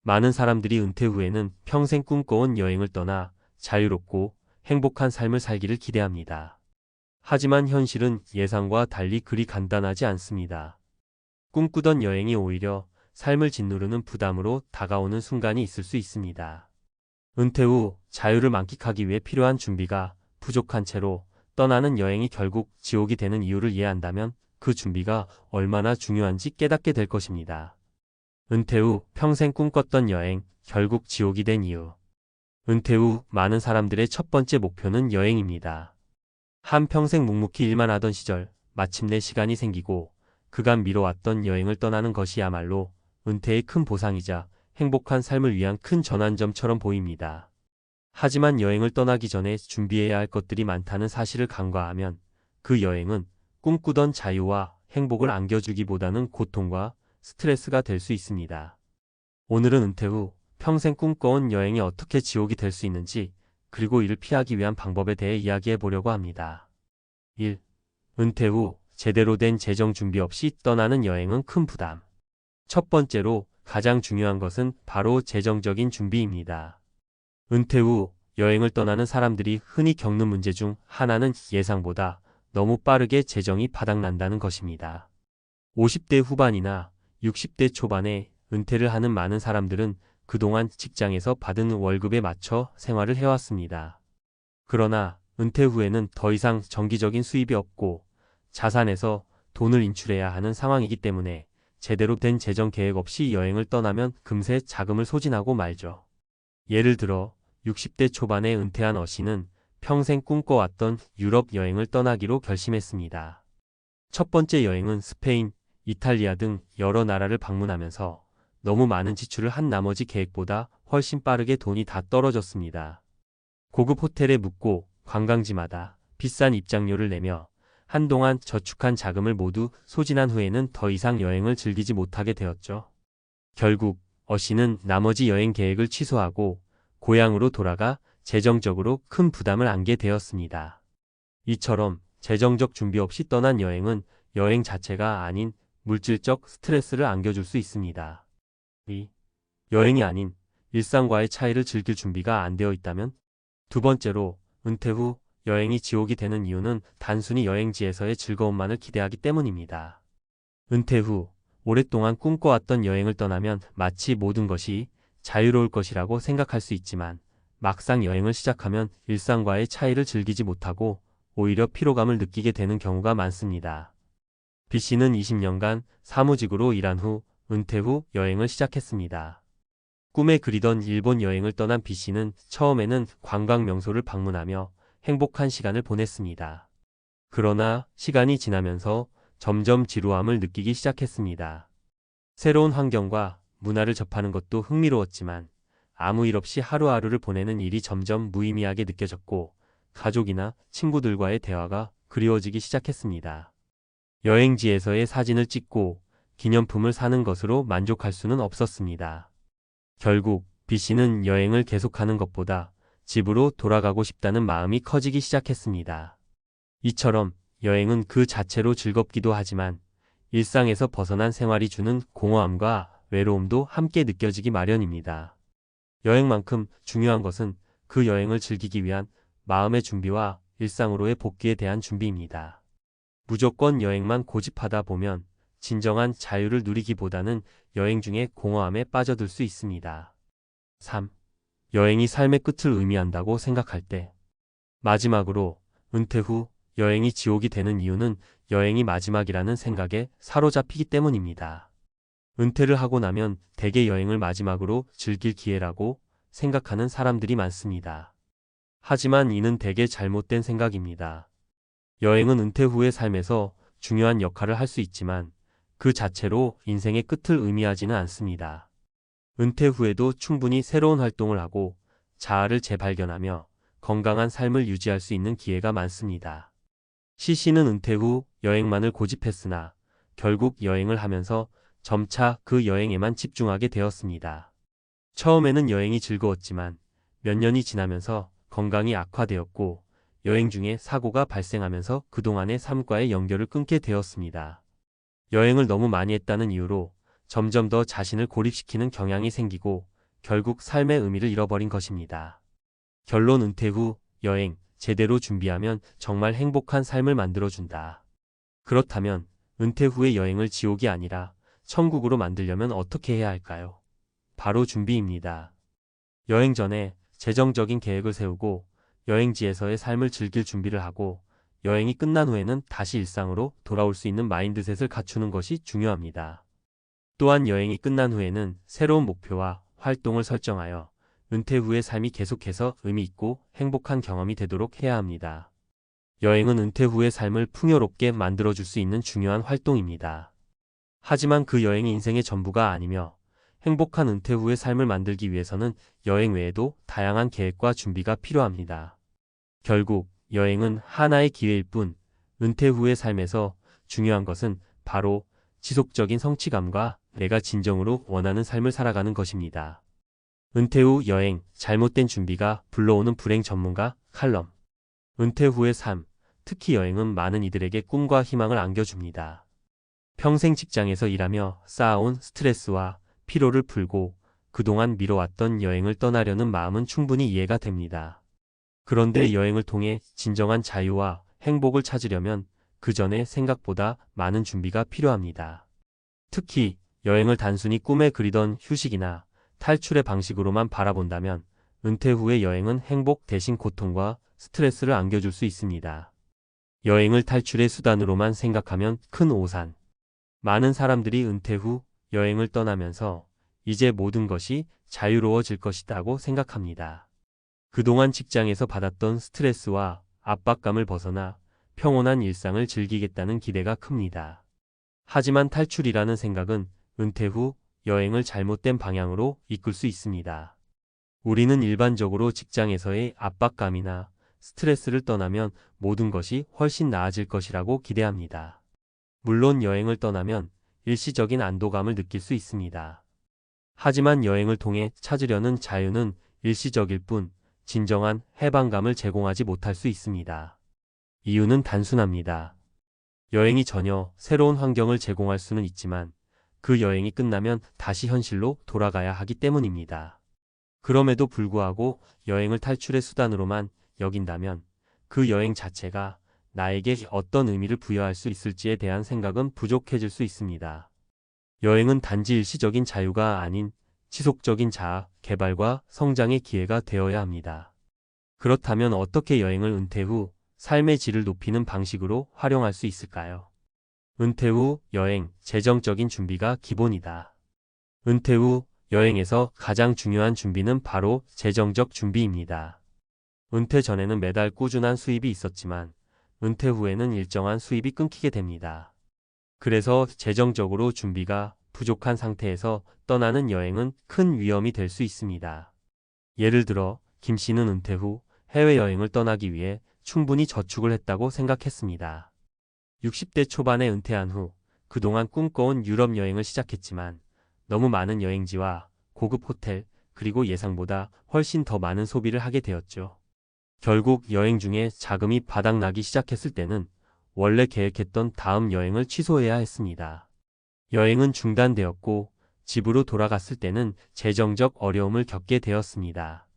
많은 사람들이 은퇴 후에는 평생 꿈꿔온 여행을 떠나 자유롭고 행복한 삶을 살기를 기대합니다. 하지만 현실은 예상과 달리 그리 간단하지 않습니다. 꿈꾸던 여행이 오히려 삶을 짓누르는 부담으로 다가오는 순간이 있을 수 있습니다. 은퇴 후 자유를 만끽하기 위해 필요한 준비가 부족한 채로 떠나는 여행이 결국 지옥이 되는 이유를 이해한다면 그 준비가 얼마나 중요한지 깨닫게 될 것입니다. 은퇴 후 평생 꿈꿨던 여행, 결국 지옥이 된 이유. 은퇴 후 많은 사람들의 첫 번째 목표는 여행입니다. 한평생 묵묵히 일만 하던 시절 마침내 시간이 생기고 그간 미뤄왔던 여행을 떠나는 것이야말로 은퇴의 큰 보상이자 행복한 삶을 위한 큰 전환점처럼 보입니다. 하지만 여행을 떠나기 전에 준비해야 할 것들이 많다는 사실을 간과하면 그 여행은 꿈꾸던 자유와 행복을 안겨주기보다는 고통과 스트레스가 될 수 있습니다. 오늘은 은퇴 후 평생 꿈꿔온 여행이 어떻게 지옥이 될 수 있는지, 그리고 이를 피하기 위한 방법에 대해 이야기해 보려고 합니다. 1. 은퇴 후 제대로 된 재정 준비 없이 떠나는 여행은 큰 부담. 첫 번째로 가장 중요한 것은 바로 재정적인 준비입니다. 은퇴 후 여행을 떠나는 사람들이 흔히 겪는 문제 중 하나는 예상보다 너무 빠르게 재정이 바닥난다는 것입니다. 50대 후반이나 60대 초반에 은퇴를 하는 많은 사람들은 그동안 직장에서 받은 월급에 맞춰 생활을 해왔습니다. 그러나 은퇴 후에는 더 이상 정기적인 수입이 없고 자산에서 돈을 인출해야 하는 상황이기 때문에 제대로 된 재정 계획 없이 여행을 떠나면 금세 자금을 소진하고 말죠. 예를 들어 60대 초반에 은퇴한 어씨는 평생 꿈꿔왔던 유럽 여행을 떠나기로 결심했습니다. 첫 번째 여행은 스페인, 이탈리아 등 여러 나라를 방문하면서 너무 많은 지출을 한 나머지 계획보다 훨씬 빠르게 돈이 다 떨어졌습니다. 고급 호텔에 묵고 관광지마다 비싼 입장료를 내며 한동안 저축한 자금을 모두 소진한 후에는 더 이상 여행을 즐기지 못하게 되었죠. 결국 어씨는 나머지 여행 계획을 취소하고 고향으로 돌아가 재정적으로 큰 부담을 안게 되었습니다. 이처럼 재정적 준비 없이 떠난 여행은 여행 자체가 아닌 물질적 스트레스를 안겨줄 수 있습니다. 2. 여행이 아닌 일상과의 차이를 즐길 준비가 안 되어 있다면? 두 번째로, 은퇴 후 여행이 지옥이 되는 이유는 단순히 여행지에서의 즐거움만을 기대하기 때문입니다. 은퇴 후 오랫동안 꿈꿔왔던 여행을 떠나면 마치 모든 것이 자유로울 것이라고 생각할 수 있지만 막상 여행을 시작하면 일상과의 차이를 즐기지 못하고 오히려 피로감을 느끼게 되는 경우가 많습니다. B씨는 20년간 사무직으로 일한 후 은퇴 후 여행을 시작했습니다. 꿈에 그리던 일본 여행을 떠난 B씨는 처음에는 관광 명소를 방문하며 행복한 시간을 보냈습니다. 그러나 시간이 지나면서 점점 지루함을 느끼기 시작했습니다. 새로운 환경과 문화를 접하는 것도 흥미로웠지만 아무 일 없이 하루하루를 보내는 일이 점점 무의미하게 느껴졌고 가족이나 친구들과의 대화가 그리워지기 시작했습니다. 여행지에서의 사진을 찍고 기념품을 사는 것으로 만족할 수는 없었습니다. 결국 B씨는 여행을 계속하는 것보다 집으로 돌아가고 싶다는 마음이 커지기 시작했습니다. 이처럼 여행은 그 자체로 즐겁기도 하지만 일상에서 벗어난 생활이 주는 공허함과 외로움도 함께 느껴지기 마련입니다. 여행만큼 중요한 것은 그 여행을 즐기기 위한 마음의 준비와 일상으로의 복귀에 대한 준비입니다. 무조건 여행만 고집하다 보면 진정한 자유를 누리기보다는 여행 중에 공허함에 빠져들 수 있습니다. 3. 여행이 삶의 끝을 의미한다고 생각할 때. 마지막으로, 은퇴 후 여행이 지옥이 되는 이유는 여행이 마지막이라는 생각에 사로잡히기 때문입니다. 은퇴를 하고 나면 대개 여행을 마지막으로 즐길 기회라고 생각하는 사람들이 많습니다. 하지만 이는 대개 잘못된 생각입니다. 여행은 은퇴 후의 삶에서 중요한 역할을 할 수 있지만 그 자체로 인생의 끝을 의미하지는 않습니다. 은퇴 후에도 충분히 새로운 활동을 하고 자아를 재발견하며 건강한 삶을 유지할 수 있는 기회가 많습니다. C씨는 은퇴 후 여행만을 고집했으나 결국 여행을 하면서 점차 그 여행에만 집중하게 되었습니다. 처음에는 여행이 즐거웠지만 몇 년이 지나면서 건강이 악화되었고 여행 중에 사고가 발생하면서 그동안의 삶과의 연결을 끊게 되었습니다. 여행을 너무 많이 했다는 이유로 점점 더 자신을 고립시키는 경향이 생기고 결국 삶의 의미를 잃어버린 것입니다. 결론 은퇴 후 여행 제대로 준비하면 정말 행복한 삶을 만들어준다. 그렇다면 은퇴 후의 여행을 지옥이 아니라 천국으로 만들려면 어떻게 해야 할까요? 바로 준비입니다. 여행 전에 재정적인 계획을 세우고 여행지에서의 삶을 즐길 준비를 하고 여행이 끝난 후에는 다시 일상으로 돌아올 수 있는 마인드셋을 갖추는 것이 중요합니다. 또한 여행이 끝난 후에는 새로운 목표와 활동을 설정하여 은퇴 후의 삶이 계속해서 의미 있고 행복한 경험이 되도록 해야 합니다. 여행은 은퇴 후의 삶을 풍요롭게 만들어줄 수 있는 중요한 활동입니다. 하지만 그 여행이 인생의 전부가 아니며 행복한 은퇴 후의 삶을 만들기 위해서는 여행 외에도 다양한 계획과 준비가 필요합니다. 결국 여행은 하나의 기회일 뿐 은퇴 후의 삶에서 중요한 것은 바로 지속적인 성취감과 내가 진정으로 원하는 삶을 살아가는 것입니다. 은퇴 후 여행, 잘못된 준비가 불러오는 불행 전문가 칼럼. 은퇴 후의 삶, 특히 여행은 많은 이들에게 꿈과 희망을 안겨줍니다. 평생 직장에서 일하며 쌓아온 스트레스와 피로를 풀고 그동안 미뤄왔던 여행을 떠나려는 마음은 충분히 이해가 됩니다. 그런데 여행을 통해 진정한 자유와 행복을 찾으려면 그 전에 생각보다 많은 준비가 필요합니다. 특히 여행을 단순히 꿈에 그리던 휴식이나 탈출의 방식으로만 바라본다면 은퇴 후의 여행은 행복 대신 고통과 스트레스를 안겨줄 수 있습니다. 여행을 탈출의 수단으로만 생각하면 큰 오산. 많은 사람들이 은퇴 후 여행을 떠나면서 이제 모든 것이 자유로워질 것이라고 생각합니다. 그동안 직장에서 받았던 스트레스와 압박감을 벗어나 평온한 일상을 즐기겠다는 기대가 큽니다. 하지만 탈출이라는 생각은 은퇴 후 여행을 잘못된 방향으로 이끌 수 있습니다. 우리는 일반적으로 직장에서의 압박감이나 스트레스를 떠나면 모든 것이 훨씬 나아질 것이라고 기대합니다. 물론 여행을 떠나면 일시적인 안도감을 느낄 수 있습니다. 하지만 여행을 통해 찾으려는 자유는 일시적일 뿐 진정한 해방감을 제공하지 못할 수 있습니다. 이유는 단순합니다. 여행이 전혀 새로운 환경을 제공할 수는 있지만 그 여행이 끝나면 다시 현실로 돌아가야 하기 때문입니다. 그럼에도 불구하고 여행을 탈출의 수단으로만 여긴다면 그 여행 자체가 나에게 어떤 의미를 부여할 수 있을지에 대한 생각은 부족해질 수 있습니다. 여행은 단지 일시적인 자유가 아닌 지속적인 자아, 개발과 성장의 기회가 되어야 합니다. 그렇다면 어떻게 여행을 은퇴 후 삶의 질을 높이는 방식으로 활용할 수 있을까요? 은퇴 후 여행, 재정적인 준비가 기본이다. 은퇴 후 여행에서 가장 중요한 준비는 바로 재정적 준비입니다. 은퇴 전에는 매달 꾸준한 수입이 있었지만 은퇴 후에는 일정한 수입이 끊기게 됩니다. 그래서 재정적으로 준비가 부족한 상태에서 떠나는 여행은 큰 위험이 될 수 있습니다. 예를 들어 김 씨는 은퇴 후 해외여행을 떠나기 위해 충분히 저축을 했다고 생각했습니다. 60대 초반에 은퇴한 후 그동안 꿈꿔온 유럽 여행을 시작했지만 너무 많은 여행지와 고급 호텔 그리고 예상보다 훨씬 더 많은 소비를 하게 되었죠. 결국 여행 중에 자금이 바닥나기 시작했을 때는 원래 계획했던 다음 여행을 취소해야 했습니다. 여행은 중단되었고 집으로 돌아갔을 때는 재정적 어려움을 겪게 되었습니다.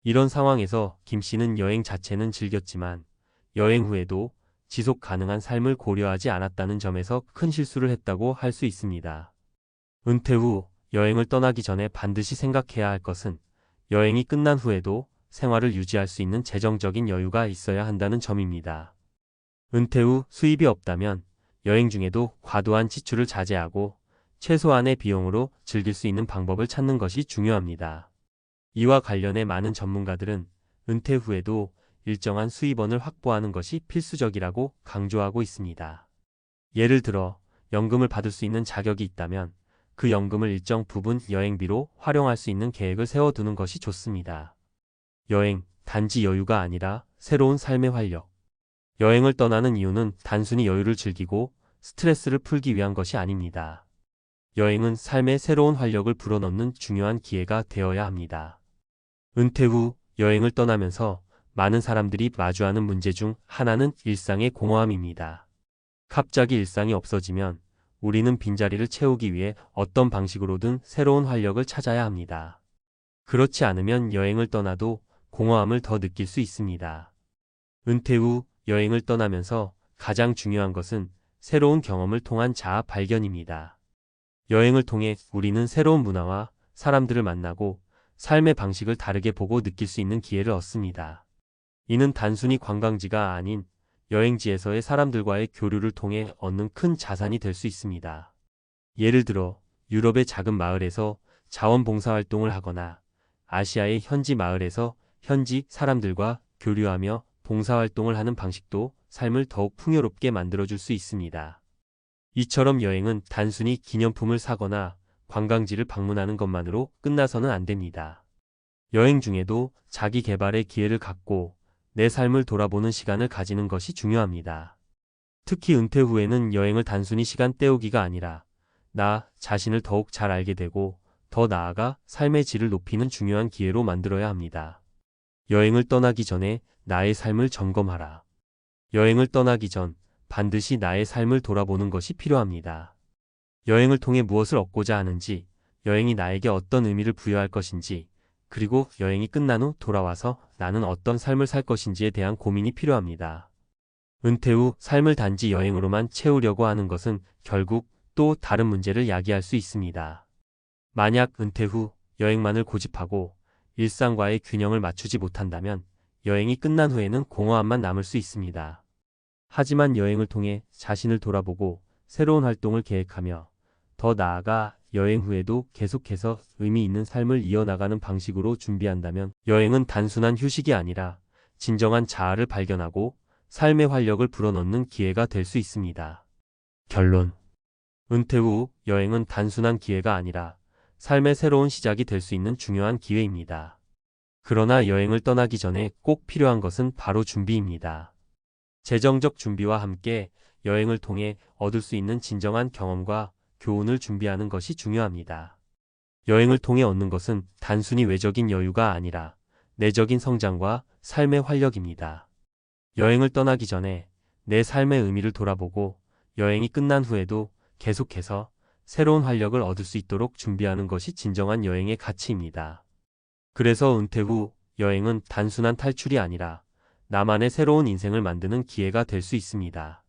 이런 상황에서 김 씨는 여행 자체는 즐겼지만 여행 후에도 지속 가능한 삶을 고려하지 않았다는 점에서 큰 실수를 했다고 할 수 있습니다. 은퇴 후 여행을 떠나기 전에 반드시 생각해야 할 것은 여행이 끝난 후에도 생활을 유지할 수 있는 재정적인 여유가 있어야 한다는 점입니다. 은퇴 후 수입이 없다면 여행 중에도 과도한 지출을 자제하고 최소한의 비용으로 즐길 수 있는 방법을 찾는 것이 중요합니다. 이와 관련해 많은 전문가들은 은퇴 후에도 일정한 수입원을 확보하는 것이 필수적이라고 강조하고 있습니다. 예를 들어 연금을 받을 수 있는 자격이 있다면 그 연금을 일정 부분 여행비로 활용할 수 있는 계획을 세워두는 것이 좋습니다. 여행, 단지 여유가 아니라 새로운 삶의 활력. 여행을 떠나는 이유는 단순히 여유를 즐기고 스트레스를 풀기 위한 것이 아닙니다. 여행은 삶의 새로운 활력을 불어넣는 중요한 기회가 되어야 합니다. 은퇴 후 여행을 떠나면서 많은 사람들이 마주하는 문제 중 하나는 일상의 공허함입니다. 갑자기 일상이 없어지면 우리는 빈자리를 채우기 위해 어떤 방식으로든 새로운 활력을 찾아야 합니다. 그렇지 않으면 여행을 떠나도 공허함을 더 느낄 수 있습니다. 은퇴 후 여행을 떠나면서 가장 중요한 것은 새로운 경험을 통한 자아 발견입니다. 여행을 통해 우리는 새로운 문화와 사람들을 만나고 삶의 방식을 다르게 보고 느낄 수 있는 기회를 얻습니다. 이는 단순히 관광지가 아닌 여행지에서의 사람들과의 교류를 통해 얻는 큰 자산이 될 수 있습니다. 예를 들어 유럽의 작은 마을에서 자원봉사활동을 하거나 아시아의 현지 마을에서 현지 사람들과 교류하며 봉사활동을 하는 방식도 삶을 더욱 풍요롭게 만들어줄 수 있습니다. 이처럼 여행은 단순히 기념품을 사거나 관광지를 방문하는 것만으로 끝나서는 안 됩니다. 여행 중에도 자기 개발의 기회를 갖고 내 삶을 돌아보는 시간을 가지는 것이 중요합니다. 특히 은퇴 후에는 여행을 단순히 시간 때우기가 아니라 나 자신을 더욱 잘 알게 되고 더 나아가 삶의 질을 높이는 중요한 기회로 만들어야 합니다. 여행을 떠나기 전에 나의 삶을 점검하라. 여행을 떠나기 전 반드시 나의 삶을 돌아보는 것이 필요합니다. 여행을 통해 무엇을 얻고자 하는지, 여행이 나에게 어떤 의미를 부여할 것인지, 그리고 여행이 끝난 후 돌아와서 나는 어떤 삶을 살 것인지에 대한 고민이 필요합니다. 은퇴 후 삶을 단지 여행으로만 채우려고 하는 것은 결국 또 다른 문제를 야기할 수 있습니다. 만약 은퇴 후 여행만을 고집하고 일상과의 균형을 맞추지 못한다면 여행이 끝난 후에는 공허함만 남을 수 있습니다. 하지만 여행을 통해 자신을 돌아보고 새로운 활동을 계획하며 더 나아가 여행 후에도 계속해서 의미 있는 삶을 이어나가는 방식으로 준비한다면 여행은 단순한 휴식이 아니라 진정한 자아를 발견하고 삶의 활력을 불어넣는 기회가 될 수 있습니다. 결론. 은퇴 후 여행은 단순한 기회가 아니라 삶의 새로운 시작이 될 수 있는 중요한 기회입니다. 그러나 여행을 떠나기 전에 꼭 필요한 것은 바로 준비입니다. 재정적 준비와 함께 여행을 통해 얻을 수 있는 진정한 경험과 교훈을 준비하는 것이 중요합니다. 여행을 통해 얻는 것은 단순히 외적인 여유가 아니라 내적인 성장과 삶의 활력입니다. 여행을 떠나기 전에 내 삶의 의미를 돌아보고 여행이 끝난 후에도 계속해서 새로운 활력을 얻을 수 있도록 준비하는 것이 진정한 여행의 가치입니다. 그래서 은퇴 후 여행은 단순한 탈출이 아니라 나만의 새로운 인생을 만드는 기회가 될 수 있습니다.